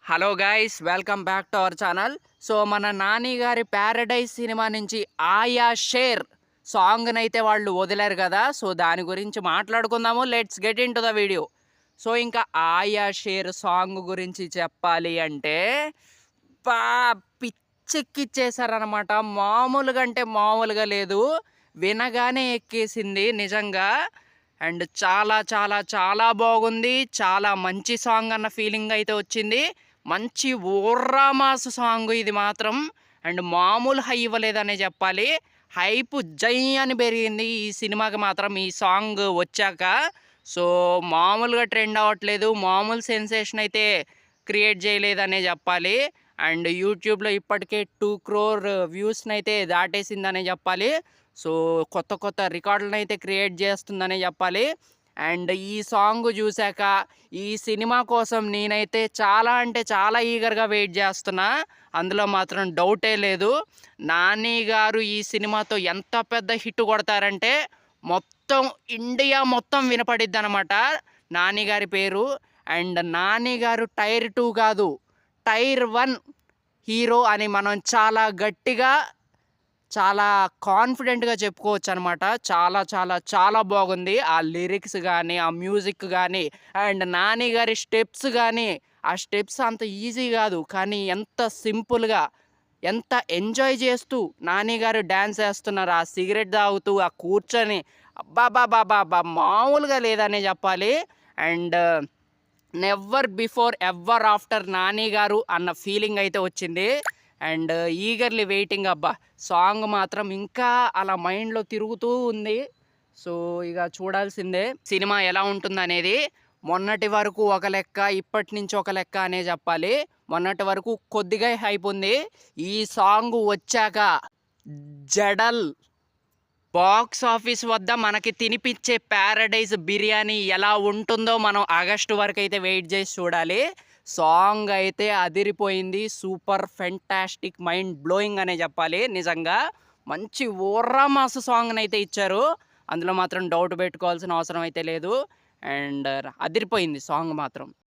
Hello guys, welcome back to our channel. So మన నాని గారి Paradise cinema నుంచి ఆయా షేర్ సాంగ్నైతే వాళ్ళు వదిలారు కదా. సో దాని గురించి మాట్లాడుకుందాము. Let's get in to the video. So ఇంకా ఆయా షేర్ సాంగ్ గురించి చెప్పాలి అంటే బా పిచ్చెక్కిచ్చేసారనమాట. మామూలుగా అంటే మామూలుగా లేదు, వినగానే ఎక్కేసింది నిజంగా. అండ్ చాలా చాలా చాలా బాగుంది. చాలా మంచి సాంగ్ అన్న ఫీలింగ్ అయితే వచ్చింది. మంచి ఊర్రా మాస్ సాంగ్ ఇది మాత్రం. అండ్ మామూలు హై ఇవ్వలేదనే చెప్పాలి. హైప్ జై అని పెరిగింది ఈ సినిమాకి మాత్రం ఈ సాంగ్ వచ్చాక. సో మామూలుగా ట్రెండ్ అవ్వట్లేదు, మామూలు సెన్సేషన్ అయితే క్రియేట్ చేయలేదనే చెప్పాలి. అండ్ యూట్యూబ్లో ఇప్పటికే 2 crore వ్యూస్ని అయితే దాటేసిందనే చెప్పాలి. సో కొత్త కొత్త రికార్డులను అయితే క్రియేట్ చేస్తుందనే చెప్పాలి. అండ్ ఈ సాంగ్ చూశాక ఈ సినిమా కోసం నేనైతే చాలా అంటే చాలా ఈగర్గా వెయిట్ చేస్తున్నా. అందులో మాత్రం డౌటే లేదు. నాని గారు ఈ సినిమాతో ఎంత పెద్ద హిట్ కొడతారంటే మొత్తం ఇండియా మొత్తం వినపడిద్ది అనమాట నాని గారి పేరు. అండ్ నాని గారు టైర్ 2 కాదు, టైర్ 1 హీరో అని మనం చాలా గట్టిగా, చాలా కాన్ఫిడెంట్గా చెప్పుకోవచ్చు అనమాట. చాలా చాలా చాలా బాగుంది ఆ లిరిక్స్ కానీ, ఆ మ్యూజిక్ కానీ, అండ్ నాని గారి స్టెప్స్ కానీ. ఆ స్టెప్స్ అంత ఈజీ కాదు, కానీ ఎంత సింపుల్గా, ఎంత ఎంజాయ్ చేస్తూ నాని గారు డ్యాన్స్ వేస్తున్నారు. ఆ సిగరెట్ తాగుతూ ఆ కూర్చొని అబ్బాబాబాబా మామూలుగా లేదనే చెప్పాలి. And never before ever after Nani గారు అన్న ఫీలింగ్ అయితే వచ్చింది. And eagerly waiting. అబ్బా సాంగ్ మాత్రం ఇంకా అలా మైండ్లో తిరుగుతూ ఉంది. సో ఇక చూడాల్సిందే సినిమా ఎలా ఉంటుందనేది. మొన్నటి వరకు ఒక లెక్క, ఇప్పటి నుంచి ఒక లెక్క అనే చెప్పాలి. మొన్నటి వరకు కొద్దిగా హైప్ ఉంది. ఈ సాంగ్ వచ్చాక జడల్ బాక్స్ ఆఫీస్ వద్ద మనకి తినిపించే ప్యారడైజ్ బిర్యానీ ఎలా ఉంటుందో మనం ఆగస్టు వరకు అయితే వెయిట్ చేసి చూడాలి. సాంగ్ అయితే అదిరిపోయింది. సూపర్ ఫెంటాస్టిక్, మైండ్ బ్లోయింగ్ అనే చెప్పాలి. నిజంగా మంచి ఓర్రా మాస్ సాంగ్ని అయితే ఇచ్చారు. అందులో మాత్రం డౌట్ పెట్టుకోవాల్సిన అవసరం అయితే లేదు. అండ్ అదిరిపోయింది సాంగ్ మాత్రం.